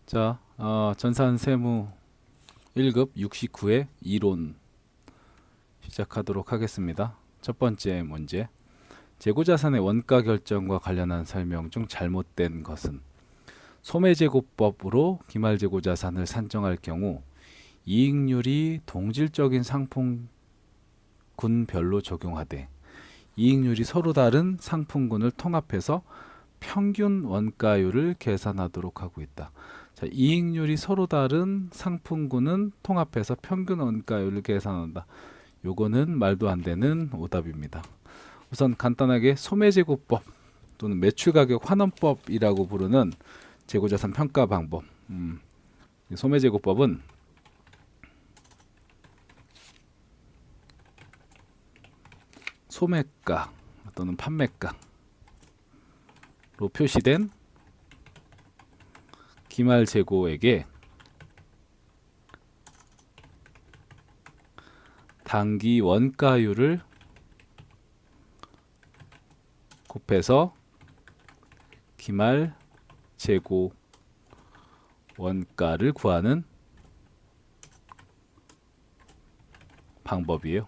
자, 전산세무 1급 69회 이론 시작하도록 하겠습니다. 첫 번째 문제. 재고자산의 원가 결정과 관련한 설명 중 잘못된 것은 소매제고법으로 기말재고자산을 산정할 경우 이익률이 동질적인 상품군별로 적용하되 이익률이 서로 다른 상품군을 통합해서 평균 원가율을 계산하도록 하고 있다. 자, 이익률이 서로 다른 상품군은 통합해서 평균 원가율을 계산한다. 요거는 말도 안 되는 오답입니다. 우선 간단하게 소매제고법 또는 매출가격 환원법이라고 부르는 재고자산 평가 방법. 소매제고법은 소매가 또는 판매가로 표시된 기말 재고액에 당기 원가율을 곱해서 기말 재고 원가를 구하는 방법이에요.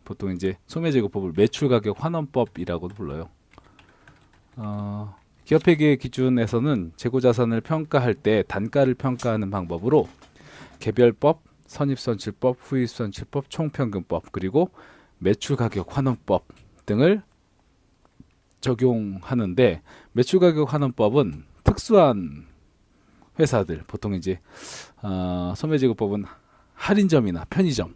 보통 이제 소매제고법을 매출가격 환원법이라고도 불러요. 기업회계 기준에서는 재고자산을 평가할 때 단가를 평가하는 방법으로 개별법, 선입선출법, 후입선출법, 총평균법, 그리고 매출가격 환원법 등을 적용하는데, 매출가격 환원법은 특수한 회사들, 보통 이제 소매제고법은 할인점이나 편의점,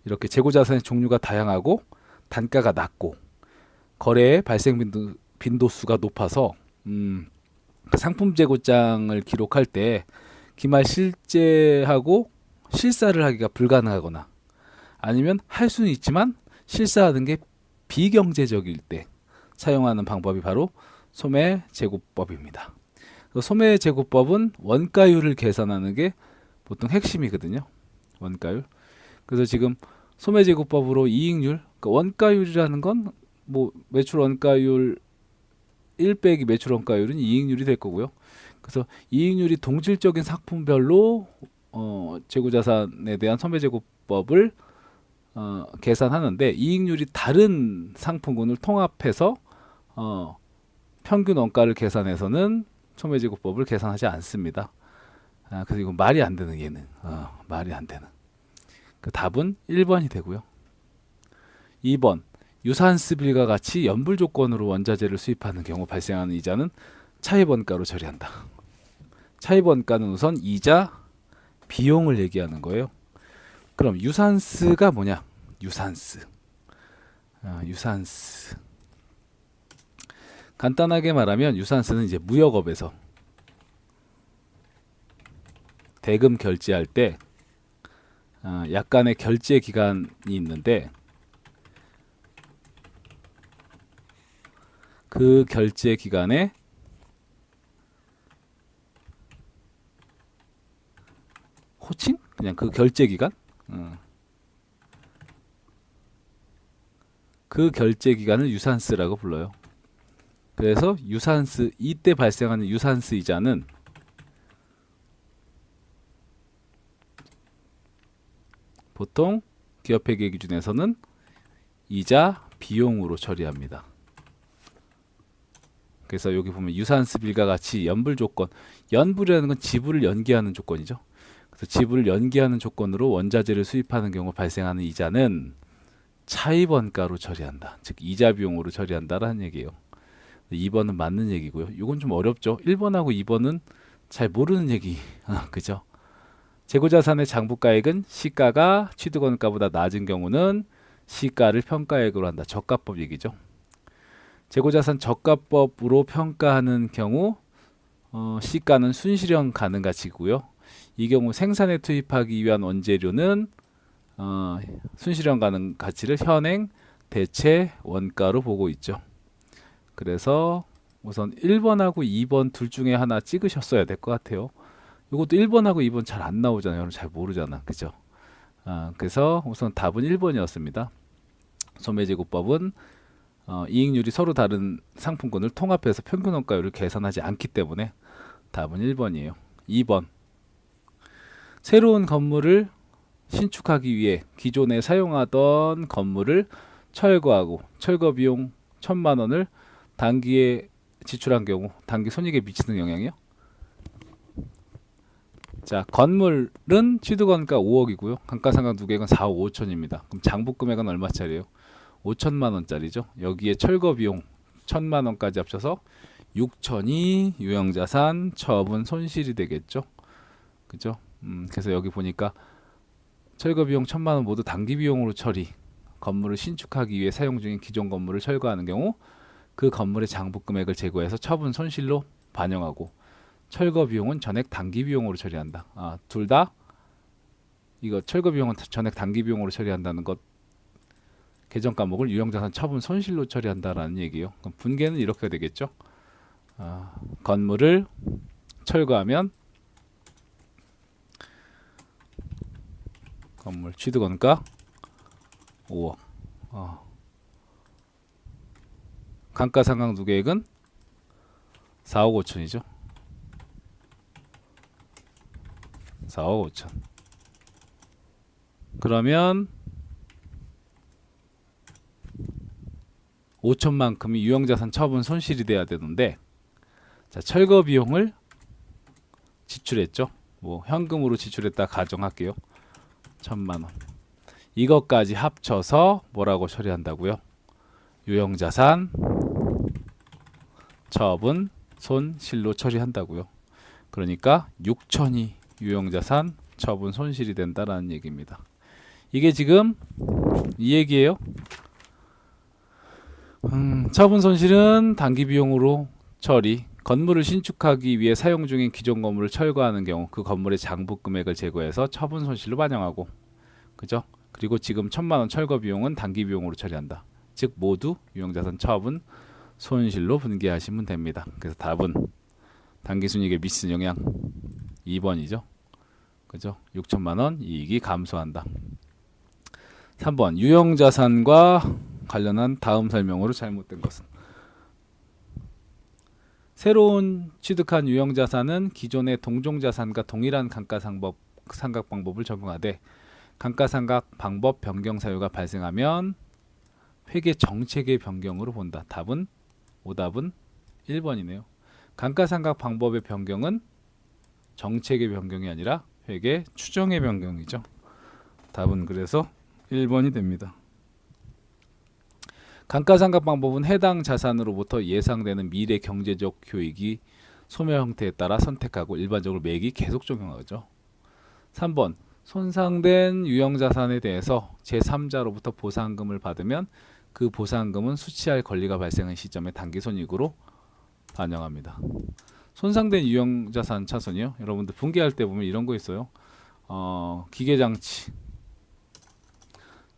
이렇게 재고자산의 종류가 다양하고 단가가 낮고 거래의 발생 빈도수가 높아서 상품 재고장을 기록할 때 기말 실제하고 실사를 하기가 불가능하거나 아니면 할 수는 있지만 실사하는 게 비경제적일 때 사용하는 방법이 바로 소매제고법입니다. 소매제고법은 원가율을 계산하는 게 보통 핵심이거든요. 원가율. 그래서 지금 소매제고법으로 이익률, 그러니까 원가율이라는 건 뭐 매출 원가율 1 빼기 매출 원가율은 이익률이 될 거고요. 그래서 이익률이 동질적인 상품별로 재고자산에 대한 소매제고법을 계산하는데, 이익률이 다른 상품군을 통합해서 평균 원가를 계산해서는 소매제고법을 계산하지 않습니다. 그래서 이건 말이 안 되는 예는 말이 안 되는. 그 답은 1번이 되고요. 2번. 유사한스빌과 같이 연불 조건으로 원자재를 수입하는 경우 발생하는 이자는 차입원가로 처리한다. 차입원가는 우선 이자, 비용을 얘기하는 거예요. 그럼 유산스가 뭐냐? 유산스. 유산스. 간단하게 말하면 유산스는 이제 무역업에서 대금 결제할 때 약간의 결제 기간이 있는데, 그 결제 기간에 호칭? 그냥 그 결제 기간? 그 결제 기간을 유산스라고 불러요. 그래서 유산스, 이때 발생하는 유산스 이자는 보통 기업회계 기준에서는 이자, 비용으로 처리합니다. 그래서 여기 보면 유산스빌과 같이 연불 조건, 연불이라는 건 지불을 연기하는 조건이죠. 그래서 지불을 연기하는 조건으로 원자재를 수입하는 경우 발생하는 이자는 차입원가로 처리한다. 즉 이자 비용으로 처리한다라는 얘기예요. 2번은 맞는 얘기고요. 이건 좀 어렵죠. 1번하고 2번은 잘 모르는 얘기. 그죠? 재고자산의 장부가액은 시가가 취득원가보다 낮은 경우는 시가를 평가액으로 한다. 저가법 얘기죠. 재고자산 저가법으로 평가하는 경우 시가는 순실현 가능 가치고요. 이 경우 생산에 투입하기 위한 원재료는 순실현 가능 가치를 현행 대체 원가로 보고 있죠. 그래서 우선 1번하고 2번 둘 중에 하나 찍으셨어야 될 것 같아요. 이것도 1번하고 2번 잘 안 나오잖아요. 여러분 잘 모르잖아. 그죠? 그래서 우선 답은 1번이었습니다. 소매제고법은 이익률이 서로 다른 상품군을 통합해서 평균원가율을 계산하지 않기 때문에 답은 1번이에요. 2번. 새로운 건물을 신축하기 위해 기존에 사용하던 건물을 철거하고 철거 비용 1,000만 원을 단기에 지출한 경우 단기 손익에 미치는 영향이요. 자, 건물은 취득원가 5억이고요. 감가상각 누계액은 4억 5천입니다. 그럼 장부금액은 얼마짜리예요? 5천만 원짜리죠. 여기에 철거 비용 1,000만 원까지 합쳐서 6천이 유형자산 처분 손실이 되겠죠. 그죠? 그래서 여기 보니까 철거 비용 1,000만 원 모두 단기 비용으로 처리. 건물을 신축하기 위해 사용 중인 기존 건물을 철거하는 경우 그 건물의 장부금액을 제거해서 처분 손실로 반영하고 철거 비용은 전액 단기 비용으로 처리한다. 둘 다 이거 철거 비용은 전액 단기 비용으로 처리한다는 것 계정 과목을 유형자산 처분 손실로 처리한다라는 얘기예요. 그럼 분계는 이렇게 되겠죠. 건물을 철거하면 건물 취득원가 5억. 감가상각 누계액은 4억 5천이죠. 4억 5천. 그러면 5천만큼이 유형자산 처분 손실이 돼야 되는데, 자, 철거 비용을 지출했죠. 뭐 현금으로 지출했다 가정할게요. 1,000만 원. 이것까지 합쳐서 뭐라고 처리한다고요? 유형자산 처분 손실로 처리한다고요. 그러니까 6천이 유형자산 처분 손실이 된다라는 얘기입니다. 이게 지금 이 얘기예요. 처분 손실은 단기 비용으로 처리. 건물을 신축하기 위해 사용 중인 기존 건물을 철거하는 경우 그 건물의 장부 금액을 제거해서 처분 손실로 반영하고, 그죠? 그리고 지금 1,000만 원 철거 비용은 단기 비용으로 처리한다. 즉 모두 유형자산 처분 손실로 분계하시면 됩니다. 그래서 답은 단기순이익에 미치는 영향 2번이죠. 그죠? 6천만 원 이익이 감소한다. 3번 유형자산과 관련한 다음 설명으로 잘못된 것은, 새로운 취득한 유형자산은 기존의 동종자산과 동일한 감가상각 방법을 적용하되 감가상각 방법 변경 사유가 발생하면 회계 정책의 변경으로 본다. 답은 오답은 1번이네요. 감가상각 방법의 변경은 정책의 변경이 아니라 회계 추정의 변경이죠. 답은 그래서 1번이 됩니다. 감가상각 방법은 해당 자산으로부터 예상되는 미래 경제적 효익이 소멸 형태에 따라 선택하고 일반적으로 매기 계속 적용하죠. 3번 손상된 유형자산에 대해서 제3자로부터 보상금을 받으면 그 보상금은 수취할 권리가 발생한 시점에 단기손익으로 반영합니다. 손상된 유형자산 차손이요. 여러분들 분계할 때 보면 이런 거 있어요. 기계장치,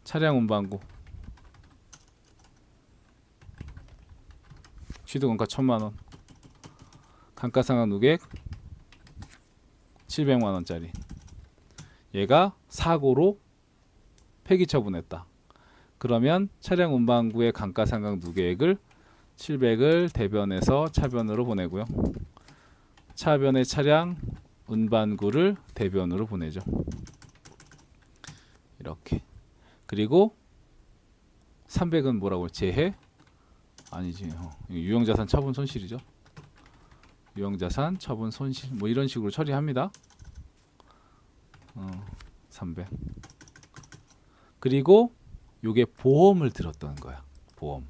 차량 운반고, 취득원가 1,000만 원, 감가상각 누계액 700만 원짜리. 얘가 사고로 폐기 처분했다. 그러면 차량 운반구의 감가상각 누계액을 700을 대변해서 차변으로 보내고요. 차변의 차량 운반구를 대변으로 보내죠. 이렇게. 그리고 300은 뭐라고? 재해? 아니지. 유형자산 처분 손실이죠. 유형자산 처분 손실 뭐 이런 식으로 처리합니다. 300. 그리고 요게 보험을 들었다는 거야. 보험.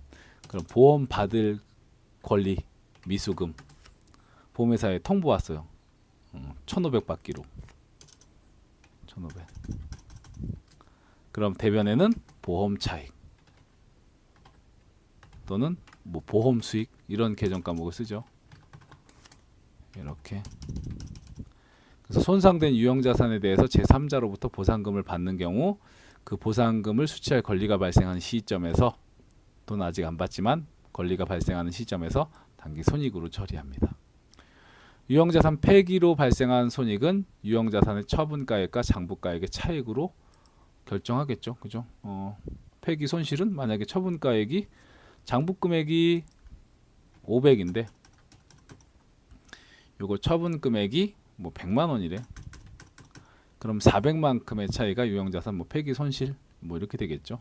그럼 보험 받을 권리 미수금 보험회사에 통보 왔어요. 1,500 받기로. 1,500. 그럼 대변에는 보험 차익 또는 뭐 보험 수익 이런 계정 과목을 쓰죠. 이렇게. 그래서 손상된 유형자산에 대해서 제3자로부터 보상금을 받는 경우 그 보상금을 수취할 권리가 발생하는 시점에서, 돈 아직 안 받지만 권리가 발생하는 시점에서 단기 손익으로 처리합니다. 유형자산 폐기로 발생한 손익은 유형자산의 처분가액과 장부가액의 차익으로 결정하겠죠. 그죠? 폐기 손실은 만약에 처분가액이 장부 금액이 500인데 요거 처분 금액이 뭐 100만 원이래. 그럼 400만큼의 차이가 유형자산 뭐 폐기 손실 뭐 이렇게 되겠죠.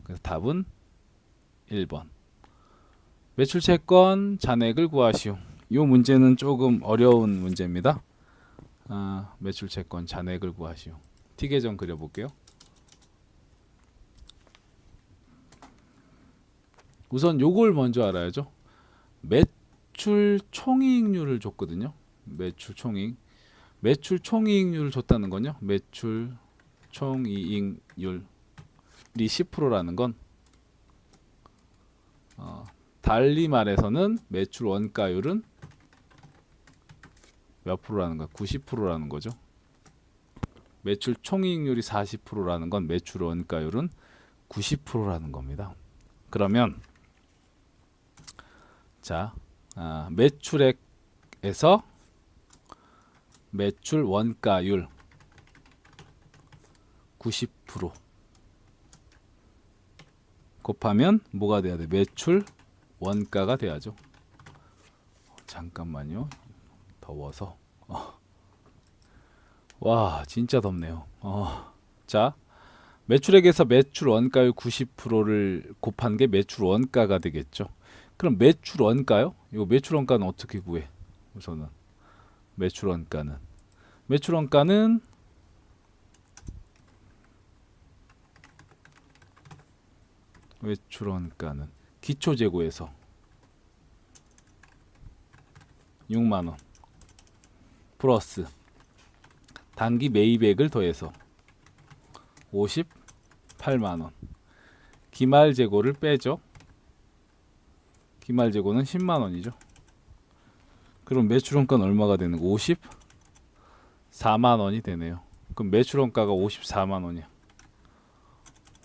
그래서 답은 1번. 매출채권 잔액을 구하시오. 이 문제는 조금 어려운 문제입니다. 매출채권 잔액을 구하시오. T계정 그려볼게요. 우선 요걸 먼저 알아야죠. 매출 총이익률을 줬거든요. 매출 총이익. 매출 총이익률을 줬다는 건요. 매출 총이익률이 10%라는 건 달리 말해서는 매출 원가율은 몇 프로라는 거야? 90%라는 거죠. 매출 총이익률이 40%라는 건 매출 원가율은 90%라는 겁니다. 그러면 자, 매출액에서 매출 원가율 90% 곱하면 뭐가 돼야 돼? 매출 원가가 돼야죠. 잠깐만요. 더워서. 와, 진짜 덥네요. 자, 매출액에서 매출 원가율 90%를 곱한 게 매출 원가가 되겠죠. 그럼 매출 원가요? 이거 매출 원가는 어떻게 구해? 우선은 매출 원가는 기초 재고에서 6만 원 플러스 단기 매입액을 더해서 58만 원. 기말 재고를 빼죠. 기말 재고는 10만 원이죠. 그럼 매출 원가는 얼마가 되는 거? 54만 원이 되네요. 그럼 매출 원가가 54만 원이야.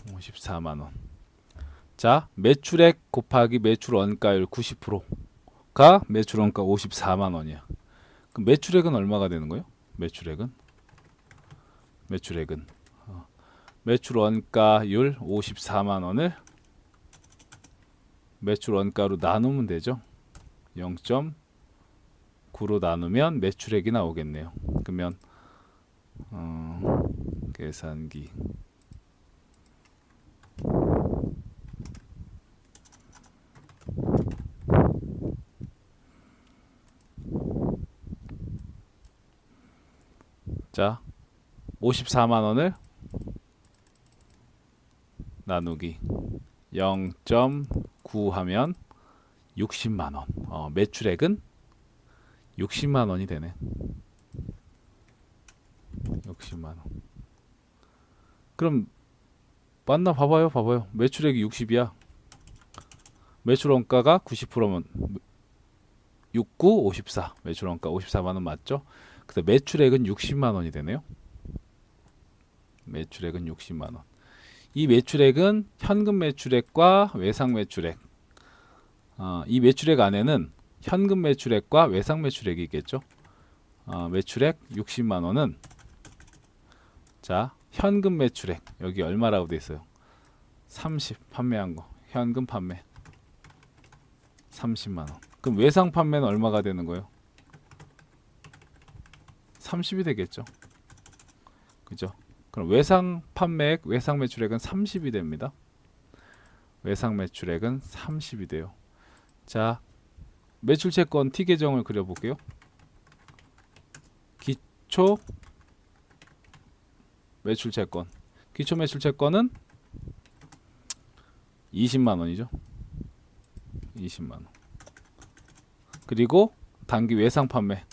54만 원. 자, 매출액 곱하기 매출 원가율 90%가 매출 원가 54만 원이야. 그럼 매출액은 얼마가 되는 거예요? 매출액은 매출 원가율 54만 원을 매출 원가로 나누면 되죠. 0.9로 나누면 매출액이 나오겠네요. 그러면 계산기 자, 54만 원을 나누기 0.9 하면 60만 원. 매출액은 60만 원이 되네. 60만 원. 그럼 맞나 봐봐요. 매출액이 60이야. 매출 원가가 90%면 69, 54. 매출 원가 54만 원 맞죠? 그래서 매출액은 60만 원이 되네요. 매출액은 60만 원. 이 매출액은 현금 매출액과 외상 매출액. 이 매출액 안에는 현금 매출액과 외상 매출액이 있겠죠. 매출액 60만 원은 자, 현금 매출액 여기 얼마라고 돼 있어요? 30 판매한 거. 현금 판매 30만 원. 그럼 외상 판매는 얼마가 되는 거예요? 30이 되겠죠. 그죠? 그럼 외상 판매액, 외상 매출액은 30이 됩니다. 외상 매출액은 30이 돼요. 자, 매출채권 T 계정을 그려볼게요. 기초 매출채권. 기초 매출채권은 20만 원이죠. 20만 원. 그리고 단기 외상 판매.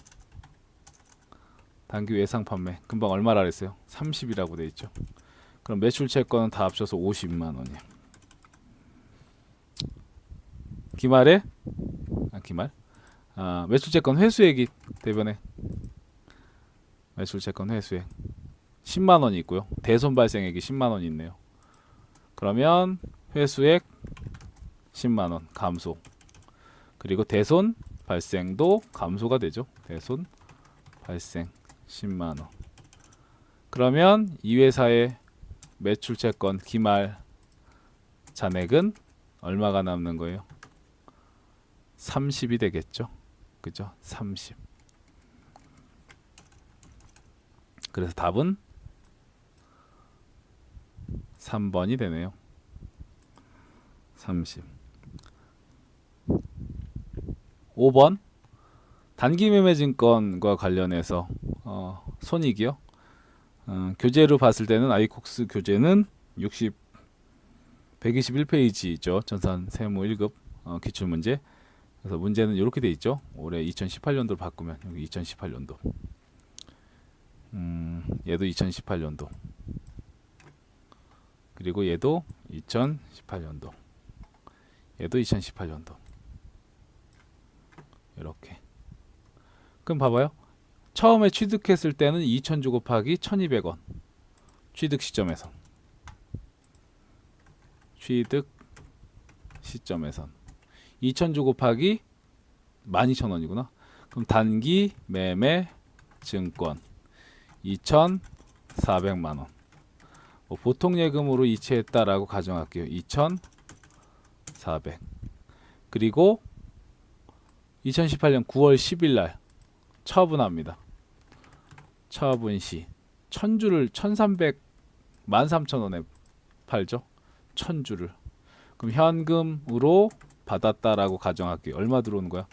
단기 외상 판매. 금방 얼마라 그랬어요? 30이라고 돼 있죠. 그럼 매출채권은 다 합쳐서 50만 원이야. 기말 매출채권 회수액이 대변에 매출채권 회수액 10만 원이 있고요. 대손 발생액이 10만 원이 있네요. 그러면 회수액 10만 원 감소. 그리고 대손 발생도 감소가 되죠. 대손 발생 10만 원. 그러면 이 회사의 매출채권 기말 잔액은 얼마가 남는 거예요? 30이 되겠죠. 그죠? 30. 그래서 답은 3번이 되네요. 30. 5번 단기매매증권과 관련해서 손익이요. 교재로 봤을 때는 아이콕스 교재는 121페이지죠. 전산 세무 1급 기출문제. 그래서 문제는 이렇게 돼 있죠. 올해 2018년도를 바꾸면 여기 2018년도. 얘도 2018년도. 그리고 얘도 2018년도. 얘도 2018년도. 이렇게. 그럼 봐봐요. 처음에 취득했을 때는 2,000주 곱하기 1,200원. 취득 시점에선. 취득 시점에선 2,000주 곱하기 12,000원이구나. 그럼 단기 매매 증권 2,400만원. 보통 예금으로 이체했다라고 가정할게요. 2,400. 그리고 2018년 9월 10일 날 처분합니다. 처분 시 1,000주를 1,300 13,000원에 팔죠. 1,000주를. 그럼 현금으로 받았다라고 가정할게요. 얼마 들어오는 거야?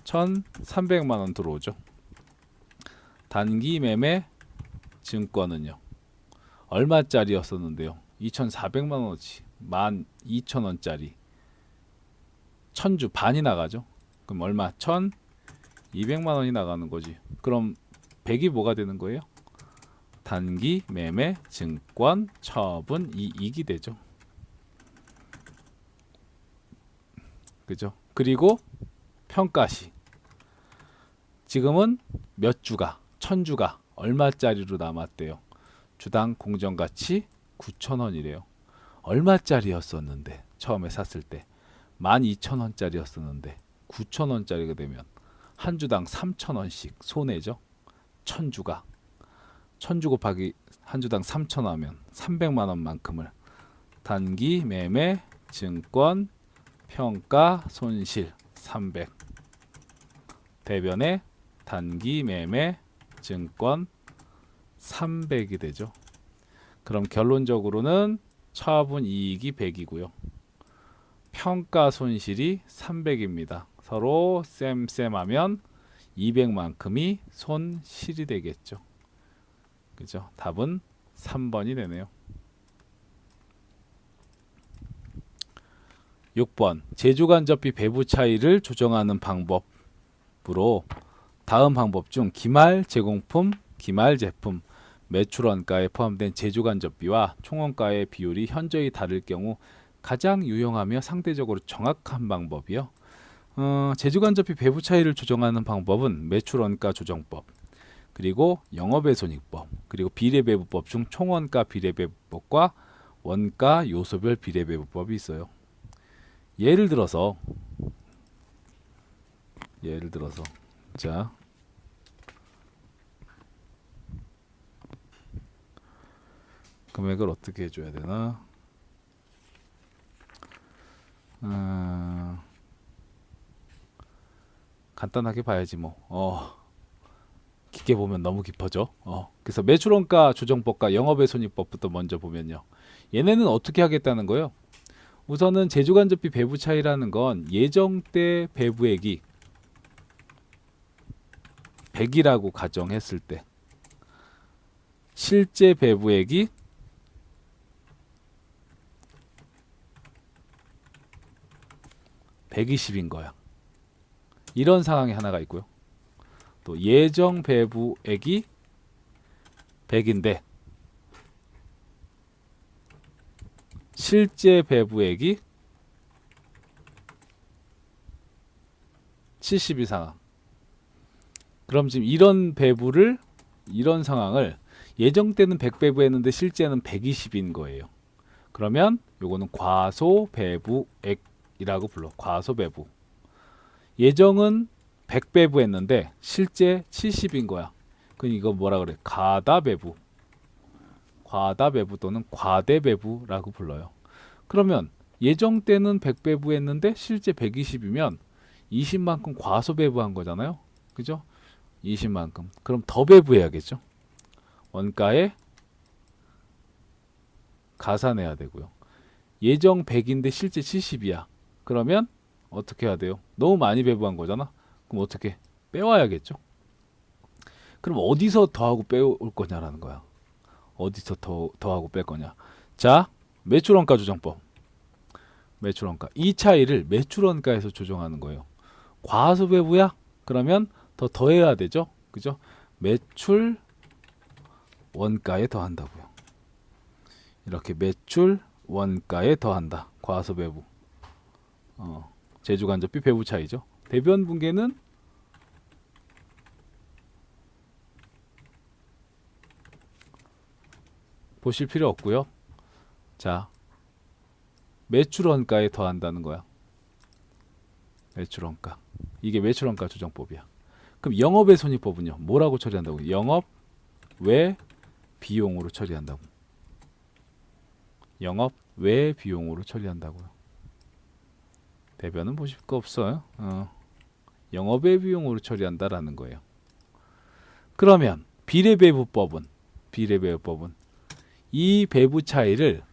1,300만 원 들어오죠. 단기 매매 증권은요. 얼마짜리였었는데요? 2,400만 원어치. 12,000원짜리. 1,000주 반이 나가죠. 그럼 얼마? 1,200만 원이 나가는 거지. 그럼 100이 뭐가 되는 거예요? 단기 매매 증권 처분 이익이 되죠. 그죠? 그리고 평가시. 지금은 몇 주가, 1,000주가 얼마짜리로 남았대요? 주당 공정가치 9,000원이래요. 얼마짜리였었는데 처음에 샀을 때 12,000원짜리였었는데 9,000원짜리가 되면 한 주당 3,000원씩 손해죠. 1,000주가 1,000주 곱하기 한 주당 3,000원 하면 300만 원만큼을 단기 매매 증권 평가 손실 300 대변에 단기 매매 증권 300이 되죠. 그럼 결론적으로는 처분 이익이 100이고요. 평가 손실이 300입니다. 서로 쌤쌤하면 200만큼이 손실이 되겠죠. 그죠? 답은 3번이 되네요. 6번 제조간접비 배부 차이를 조정하는 방법으로 다음 방법 중 기말 제공품, 기말 제품 매출원가에 포함된 제조간접비와 총원가의 비율이 현저히 다를 경우 가장 유용하며 상대적으로 정확한 방법이요. 제조간접비 배부 차이를 조정하는 방법은 매출원가 조정법, 그리고 영업의 손익법, 그리고 비례배부법 중 총원가 비례배부법과 원가 요소별 비례배부법이 있어요. 예를 들어서 자 금액을 어떻게 해줘야 되나? 간단하게 봐야지 뭐. 깊게 보면 너무 깊어져. 그래서 매출원가 조정법과 영업의 손익법부터 먼저 보면요. 얘네는 어떻게 하겠다는 거예요? 우선은 제조간접비 배부 차이라는 건 예정 때 배부액이 100이라고 가정했을 때 실제 배부액이 120인 거야. 이런 상황이 하나가 있고요. 또 예정 배부액이 100인데 실제 배부액이 70이 상황. 그럼 지금 이런 상황을 예정 때는 100 배부했는데 실제는 120인 거예요. 그러면 요거는 과소배부액이라고 불러. 과소배부. 예정은 100 배부했는데 실제 70인 거야. 그럼 이거 뭐라 그래? 과다배부 또는 과대배부라고 불러요. 그러면 예정 때는 100 배부했는데 실제 120이면 20만큼 과소 배부한 거잖아요. 그죠? 20만큼. 그럼 더 배부해야겠죠. 원가에 가산해야 되고요. 예정 100인데 실제 70이야. 그러면 어떻게 해야 돼요? 너무 많이 배부한 거잖아. 그럼 어떻게? 빼와야겠죠. 그럼 어디서 더하고 빼올 거냐라는 거야. 어디서 더하고 뺄 거냐. 자, 매출원가 조정법. 매출원가. 이 차이를 매출원가에서 조정하는 거예요. 과소 배부야? 그러면 더해야 되죠. 그죠? 매출 원가에 더한다고요. 이렇게 매출 원가에 더한다. 과소 배부. 제조 간접비 배부 차이죠. 대변 분계는 보실 필요 없고요. 자, 매출 원가에 더한다는 거야. 매출 원가. 이게 매출 원가 조정법이야. 그럼 영업의 손익법은요. 뭐라고 처리한다고? 영업 외 비용으로 처리한다고. 영업 외 비용으로 처리한다고요. 대변은 보실 거 없어요. 영업의 비용으로 처리한다라는 거예요. 그러면 비례배부법은 이 배부 차이를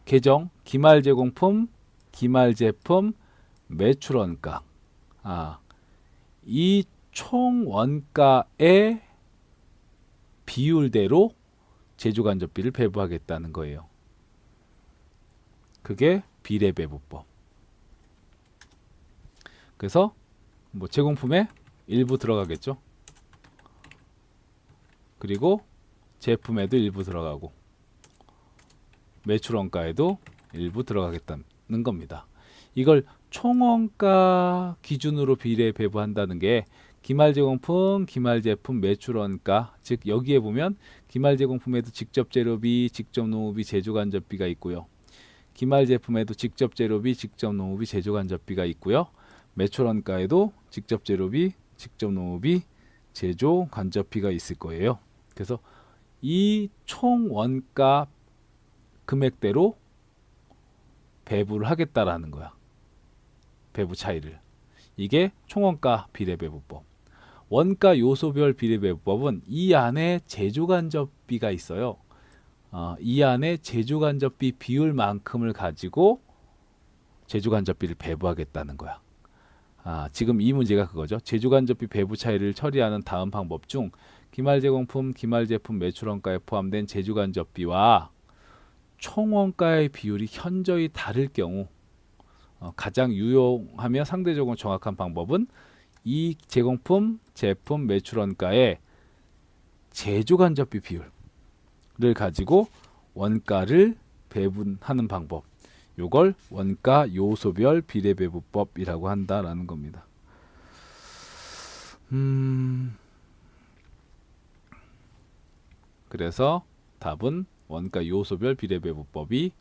개정, 기말제공품, 기말제품, 매출원가, 이 총원가의 비율대로 제조간접비를 배부하겠다는 거예요. 그게 비례배부법. 그래서 뭐 제공품에 일부 들어가겠죠. 그리고 제품에도 일부 들어가고 매출원가에도 일부 들어가겠다는 겁니다. 이걸 총원가 기준으로 비례 배부한다는 게 기말제공품, 기말제품, 매출원가, 즉 여기에 보면 기말제공품에도 직접재료비, 직접노무비, 제조간접비가 있고요. 기말제품에도 직접재료비, 직접노무비, 제조간접비가 있고요. 매출원가에도 직접재료비, 직접노무비, 제조간접비가 있을 거예요. 그래서 이 총원가 금액대로 배부를 하겠다라는 거야. 배부 차이를. 이게 총원가 비례배부법. 원가 요소별 비례배부법은 이 안에 제조간접비가 있어요. 이 안에 제조간접비 비율만큼을 가지고 제조간접비를 배부하겠다는 거야. 지금 이 문제가 그거죠. 제조간접비 배부 차이를 처리하는 다음 방법 중 기말제공품, 기말제품 매출원가에 포함된 제조간접비와 총원가의 비율이 현저히 다를 경우 가장 유용하며 상대적으로 정확한 방법은 이 제공품, 제품, 매출원가의 제조간접비 비율을 가지고 원가를 배분하는 방법. 요걸 원가 요소별 비례배부법이라고 한다라는 겁니다. 그래서 답은 원가 요소별 비례배부법이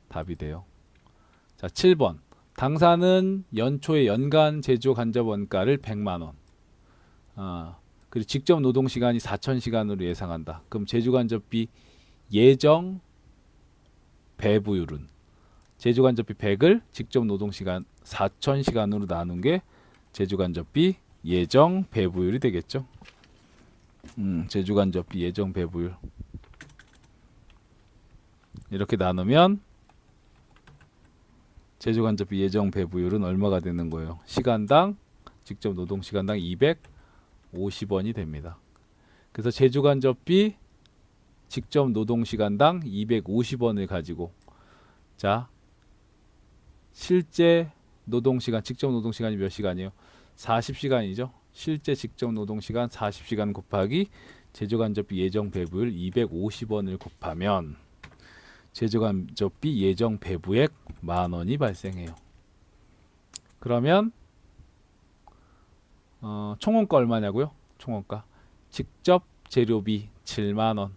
답이 돼요. 자, 7번. 당사는 연초에 연간 제조 간접 원가를 100만 원. 그리고 직접 노동 시간이 4,000시간으로 예상한다. 그럼 제조 간접비 예정 배부율은 제조 간접비 100을 직접 노동 시간 4,000시간으로 나눈 게 제조 간접비 예정 배부율이 되겠죠. 제조 간접비 예정 배부율. 이렇게 나누면 제조 간접비 예정 배부율은 얼마가 되는 거예요? 시간당 직접 노동 시간당 250원이 됩니다. 그래서 제조 간접비 직접 노동 시간당 250원을 가지고 자, 실제 노동 시간 직접 노동 시간이 몇 시간이에요? 40시간이죠. 실제 직접 노동 시간 40시간 곱하기 제조 간접비 예정 배부율 250원을 곱하면 제조 간접비 예정 배부액 10,000원이 발생해요. 그러면 총원가 얼마냐고요? 총원가 직접 재료비 70,000원,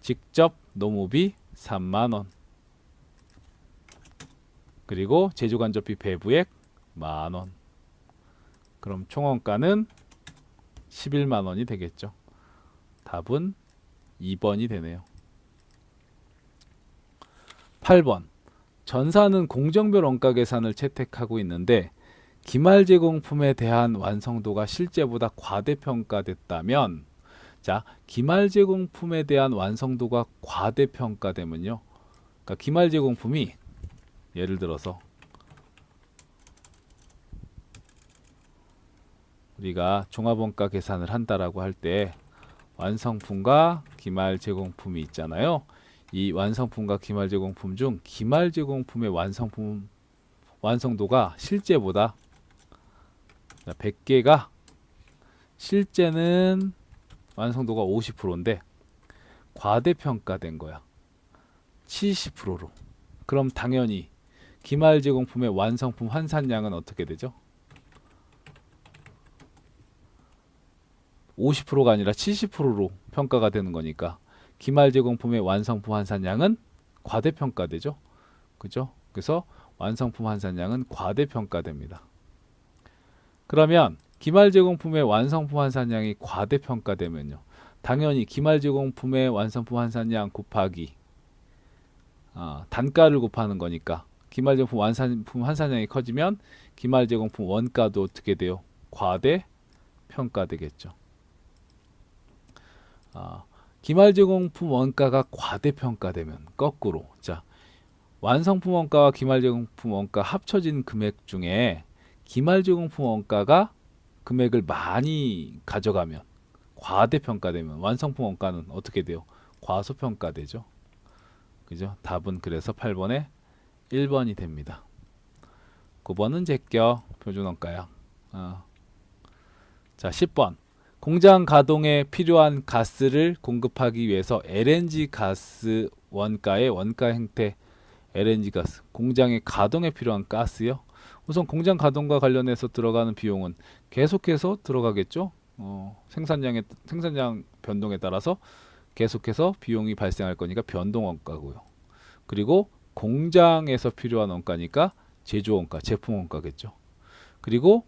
직접 노무비 30,000원, 그리고 제조 간접비 배부액 10,000원. 그럼 총원가는 110,000원이 되겠죠. 답은 2번이 되네요. 8번. 전사는 공정별 원가 계산을 채택하고 있는데 기말 제공품에 대한 완성도가 실제보다 과대평가됐다면, 자, 기말 제공품에 대한 완성도가 과대평가되면요. 그러니까 기말 제공품이 예를 들어서 우리가 종합원가 계산을 한다라고 할 때 완성품과 기말 제공품이 있잖아요. 이 완성품과 기말 제공품 중 기말 제공품의 완성도가 실제보다 100개가 실제는 완성도가 50%인데 과대평가된 거야. 70%로. 그럼 당연히 기말 제공품의 완성품 환산량은 어떻게 되죠? 50%가 아니라 70%로 평가가 되는 거니까 기말 제공품의 완성품 환산량은 과대평가되죠. 그죠? 그래서 완성품 환산량은 과대평가됩니다. 그러면 기말 제공품의 완성품 환산량이 과대평가되면요. 당연히 기말 제공품의 완성품 환산량 곱하기 단가를 곱하는 거니까 기말 제공품 완성품 환산량이 커지면 기말 제공품 원가도 어떻게 돼요? 과대평가되겠죠. 기말 제공품 원가가 과대평가되면 거꾸로, 자, 완성품 원가와 기말 제공품 원가 합쳐진 금액 중에 기말 제공품 원가가 금액을 많이 가져가면 과대평가되면 완성품 원가는 어떻게 돼요? 과소평가되죠. 그죠? 답은 그래서 8번에 1번이 됩니다. 9번은 제껴 표준원가야. 자, 10번. 공장 가동에 필요한 가스를 공급하기 위해서 LNG 가스 원가의 원가 행태. LNG 가스, 공장의 가동에 필요한 가스요. 우선 공장 가동과 관련해서 들어가는 비용은 계속해서 들어가겠죠. 생산량 변동에 따라서 계속해서 비용이 발생할 거니까 변동 원가고요. 그리고 공장에서 필요한 원가니까 제조 원가, 제품 원가겠죠. 그리고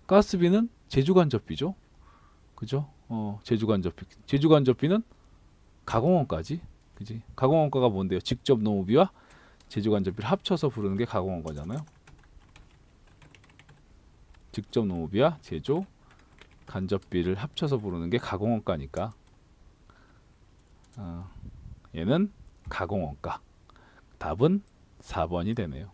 가스비는 제주간접비죠. 그죠? 제주간접비는 가공원가지. 그지? 가공원가가 뭔데요? 직접 노무비와 제주간접비를 합쳐서 부르는 게 가공원가잖아요. 직접 노무비와 제조 간접비를 합쳐서 부르는 게 가공원가니까 얘는 가공원가. 답은 4번이 되네요.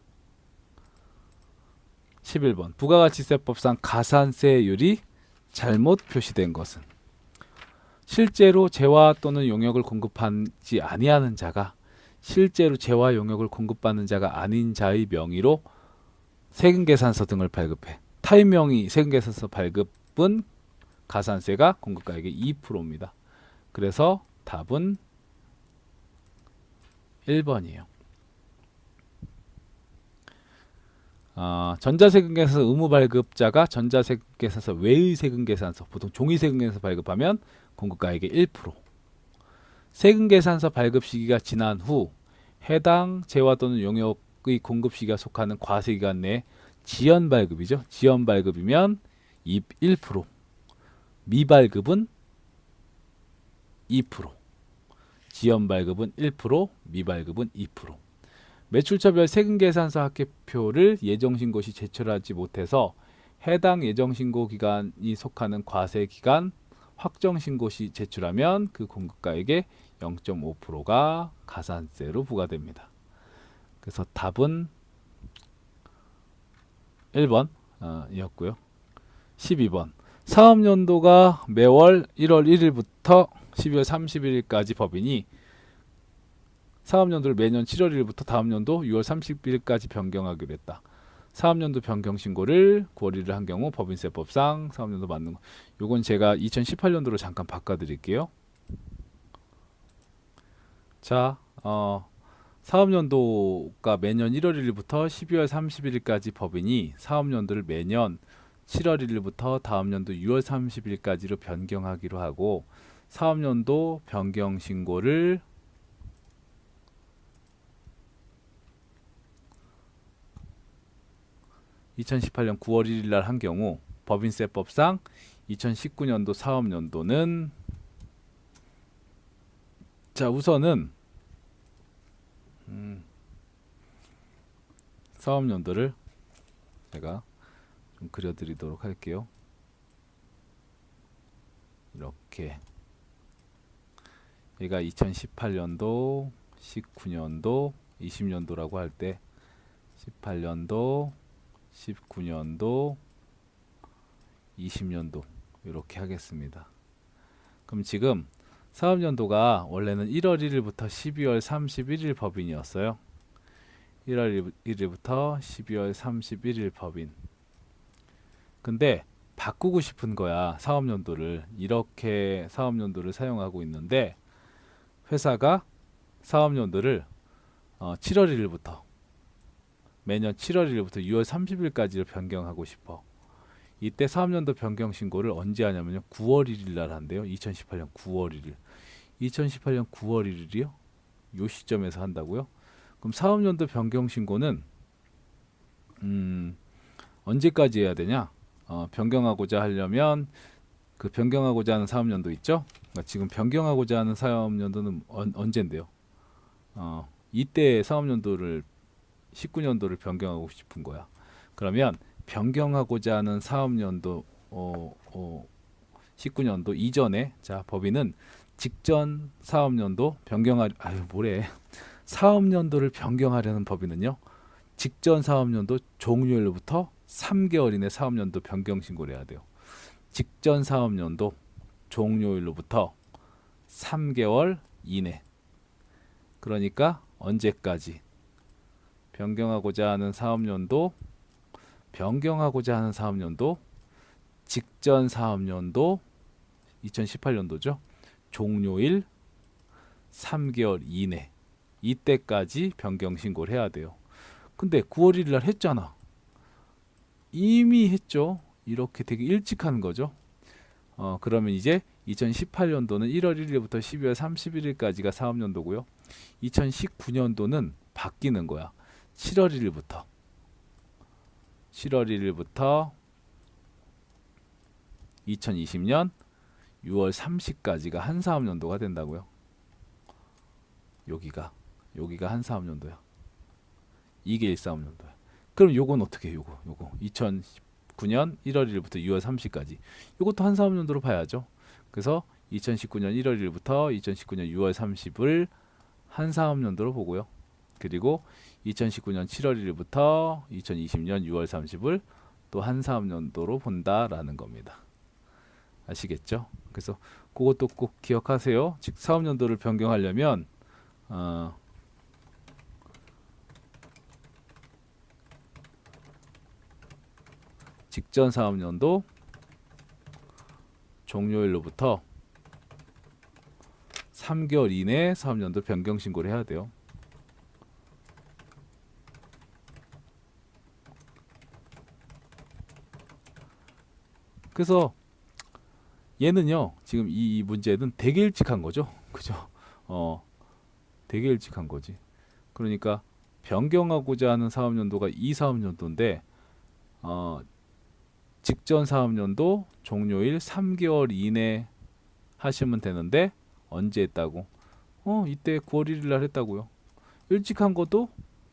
11번. 부가가치세법상 가산세율이 잘못 표시된 것은 실제로 재화 또는 용역을 공급하지 아니하는 자가 실제로 재화 용역을 공급받는 자가 아닌 자의 명의로 세금계산서 등을 발급해 타인 명의 세금계산서 발급은 가산세가 공급가액의 2%입니다. 그래서 답은 1번이에요. 전자세금계산서 의무 발급자가 전자세금계산서 외의 세금계산서, 보통 종이세금계산서 발급하면 공급가액의 1%. 세금계산서 발급 시기가 지난 후 해당 재화 또는 용역의 공급 시기가 속하는 과세기간 내 지연 발급이죠. 지연 발급이면 1%, 미발급은 2%. 지연 발급은 1%, 미발급은 2%. 매출처별 세금계산서 합계표를 예정신고 시 제출하지 못해서 해당 예정신고 기간이 속하는 과세기간 확정신고 시 제출하면 그 공급가액의 0.5%가 가산세로 부과됩니다. 그래서 답은 1번 이었고요. 12번. 사업연도가 매월 1월 1일부터 12월 31일까지 법인이 사업연도를 매년 7월 1일부터 다음 연도 6월 30일까지 변경하기로 했다. 사업연도 변경 신고를 9월 1일 한 경우 법인세법상 사업연도 맞는 거. 요건 제가 2018년도로 잠깐 바꿔드릴게요. 자, 사업연도가 매년 1월 1일부터 12월 31일까지 법인이 사업연도를 매년 7월 1일부터 다음 연도 6월 30일까지로 변경하기로 하고 사업연도 변경 신고를 2018년 9월 1일 날 한 경우 법인세법상 2019년도 사업연도는 자, 우선은 사업연도를 제가 좀 그려드리도록 할게요. 이렇게 얘가 2018년도, 19년도, 20년도라고 할 때 18년도, 19년도, 20년도 이렇게 하겠습니다. 그럼 지금 사업연도가 원래는 1월 1일부터 12월 31일 법인이었어요. 1월 1일부터 12월 31일 법인. 근데 바꾸고 싶은 거야. 사업연도를. 이렇게 사업연도를 사용하고 있는데 회사가 사업연도를 7월 1일부터 매년 7월 1일부터 6월 30일까지를 변경하고 싶어. 이때 사업연도 변경 신고를 언제 하냐면요. 9월 1일 날 한대요. 2018년 9월 1일. 2018년 9월 1일이요? 요 시점에서 한다고요? 그럼 사업연도 변경 신고는 언제까지 해야 되냐? 변경하고자 하려면 그 변경하고자 하는 사업연도 있죠? 그러니까 지금 변경하고자 하는 사업연도는 언젠데요? 이때 사업연도를 19년도를 변경하고 싶은 거야. 그러면 변경하고자 하는 사업연도 19년도 이전에 자 법인은 직전 사업연도 사업연도를 변경하려는 법인은요. 직전 사업연도 종료일로부터 3개월 이내 사업연도 변경 신고를 해야 돼요. 직전 사업연도 종료일로부터 3개월 이내. 그러니까 언제까지 변경하고자 하는 사업연도 직전 사업연도 2018년도죠. 종료일 3개월 이내. 이때까지 변경 신고를 해야 돼요. 근데 9월 1일 날 했잖아. 이미 했죠. 이렇게 되게 일찍 하는 거죠. 그러면 이제 2018년도는 1월 1일부터 12월 31일까지가 사업연도고요. 2019년도는 바뀌는 거야. 7월 1일부터 2020년 6월 30일까지가 한 사업연도가 된다고요. 여기가 한 사업연도야. 이게 1사업연도야. 그럼 요건 어떻게 해? 요거 2019년 1월 1일부터 6월 30일까지 요것도 한 사업연도로 봐야죠. 그래서 2019년 1월 1일부터 2019년 6월 30일 한 사업연도로 보고요. 그리고 2019년 7월 1일부터 2020년 6월 30일 또 한 사업연도로 본다라는 겁니다. 아시겠죠? 그래서 그것도 꼭 기억하세요. 즉 사업연도를 변경하려면 직전 사업연도 종료일로부터 3개월 이내 사업연도 변경 신고를 해야 돼요. 그래서 얘는요, 지금 이 문제는 되게 일찍 한 거죠. 그죠? 되게 일찍 한 거지. 그러니까 변경하고자 하는 사업연도가 이 사업연도인데 직전 사업연도 종료일 3개월 이내 하시면 되는데 언제 했다고? 이때 9월 1일 날 했다고요. 일찍 한 것도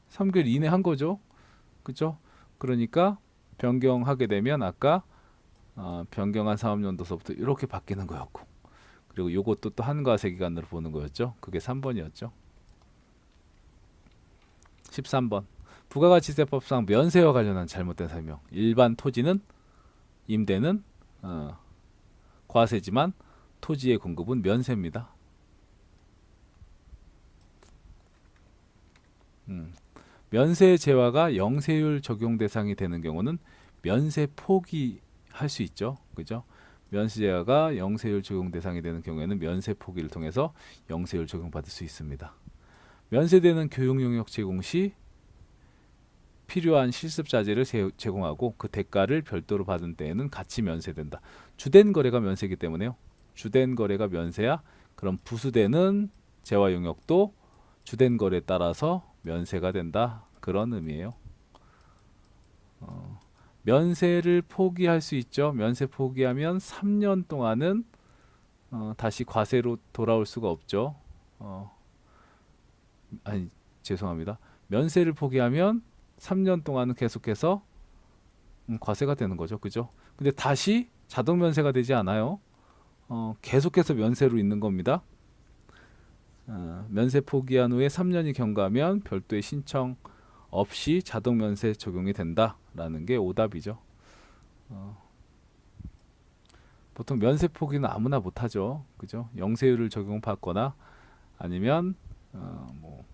3개월 이내 한 거죠. 그죠? 그러니까 변경하게 되면 아까 변경한 사업연도서부터 이렇게 바뀌는 거였고, 그리고 요것도 또 한과세 기간으로 보는 거였죠. 그게 3번이었죠. 13번 부가가치세법상 면세와 관련한 잘못된 설명. 일반 토지는 임대는 과세지만 토지의 공급은 면세입니다. 면세 제화가 영세율 적용 대상이 되는 경우는 면세 포기할 수 있죠. 그죠? 면세 제화가 영세율 적용 대상이 되는 경우에는 면세 포기를 통해서 영세율 적용받을 수 있습니다. 면세되는 교육 용역 제공 시 필요한 실습 자재를 제공하고 그 대가를 별도로 받은 때에는 같이 면세된다. 주된 거래가 면세이기 때문에요. 주된 거래가 면세야. 그럼 부수되는 재화 용역도 주된 거래에 따라서 면세가 된다. 그런 의미예요. 면세를 포기할 수 있죠. 면세 포기하면 3년 동안은 다시 과세로 돌아올 수가 없죠. 아니 죄송합니다. 면세를 포기하면 3년 동안은 계속해서 과세가 되는 거죠. 그죠? 근데 다시 자동 면세가 되지 않아요. 계속해서 면세로 있는 겁니다. 면세 포기한 후에 3년이 경과하면 별도의 신청 없이 자동 면세 적용이 된다라는 게 오답이죠. 보통 면세 포기는 아무나 못하죠. 그죠? 영세율을 적용받거나 아니면 뭐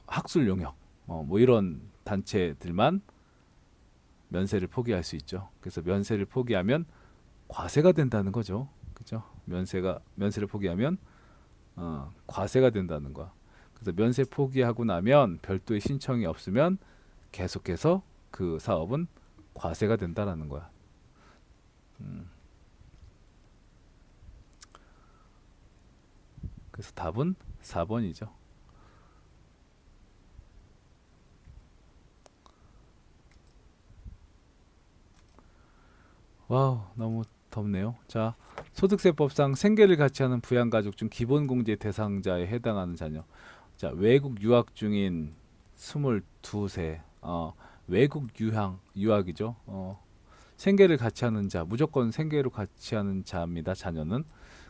학술 용역 뭐 이런 단체들만 면세를 포기할 수 있죠. 그래서 면세를 포기하면 과세가 된다는 거죠. 그죠? 면세를 포기하면 과세가 된다는 거. 그래서 면세 포기하고 나면 별도의 신청이 없으면 계속해서 그 사업은 과세가 된다라는 거야. 그래서 답은 4번이죠. 와우, 너무 덥네요. 자, 소득세법상 생계를 같이 하는 부양가족 중 기본공제 대상자에 해당하는 자녀. 자, 외국 유학 중인 22세. 외국 유학이죠. 생계를 같이 하는 자, 무조건 생계로 같이 하는 자입니다. 자녀는.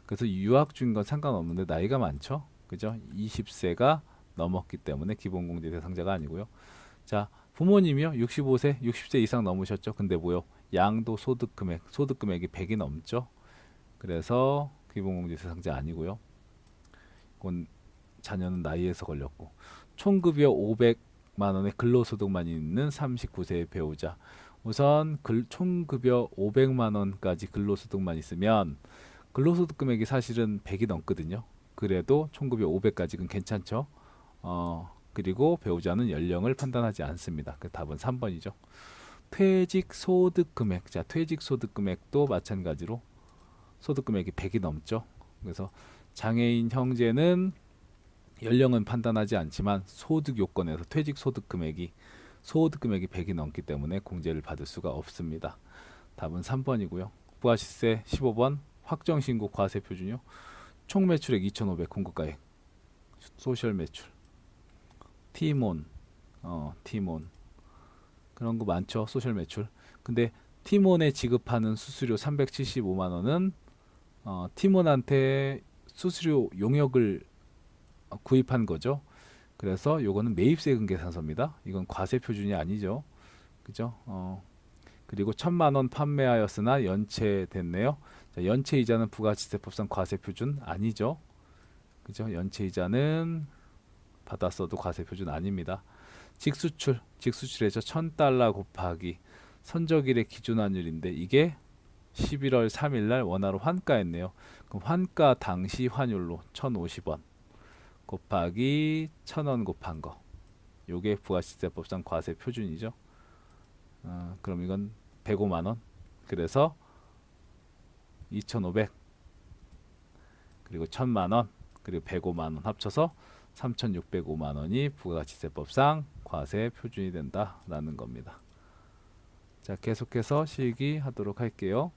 그래서 유학 중인 건 상관없는데 나이가 많죠. 그죠? 20세가 넘었기 때문에 기본공제 대상자가 아니고요. 자, 부모님이요. 65세, 60세 이상 넘으셨죠. 근데 뭐요? 양도소득 금액이 100이 넘죠. 그래서 기본공제 대상자 아니고요. 이건 자녀는 나이에서 걸렸고, 총급여 500만 원의 근로소득만 있는 39세의 배우자. 우선 총급여 500만 원까지 근로소득만 있으면 근로소득 금액이 사실은 100이 넘거든요. 그래도 총급여 500까지는 괜찮죠. 그리고 배우자는 연령을 판단하지 않습니다. 그 답은 3번이죠. 퇴직소득금액. 자, 퇴직소득금액도 마찬가지로 소득금액이 100이 넘죠. 그래서 장애인 형제는 연령은 판단하지 않지만 소득 요건에서 퇴직소득금액이 100이 넘기 때문에 공제를 받을 수가 없습니다. 답은 3번이고요. 부가시세 15번 확정신고 과세표준요. 총 매출액 2,500 공급가액 소셜 매출 티몬 티몬 그런 거 많죠. 소셜 매출. 근데 티몬에 지급하는 수수료 375만 원은 티몬한테 수수료 용역을 구입한 거죠. 그래서 요거는 매입세금 계산서입니다. 이건 과세 표준이 아니죠. 그죠? 그리고 1,000만 원 판매하였으나 연체됐네요. 자, 연체이자는 부가지세법상 과세 표준 아니죠. 그죠? 연체이자는 받았어도 과세 표준 아닙니다. 직수출에서 1,000달러 곱하기 선적일의 기준환율인데 이게 11월 3일 날 원화로 환가했네요. 그럼 환가 당시 환율로 1,050원 곱하기 1,000원 곱한 거. 요게 부가시세법상 과세 표준이죠. 그럼 이건 105만 원. 그래서 2,500 그리고 1,000만 원 그리고 105만 원 합쳐서 3,605만 원이 부가가치세법상 과세 표준이 된다라는 겁니다. 자, 계속해서 실기하도록 할게요.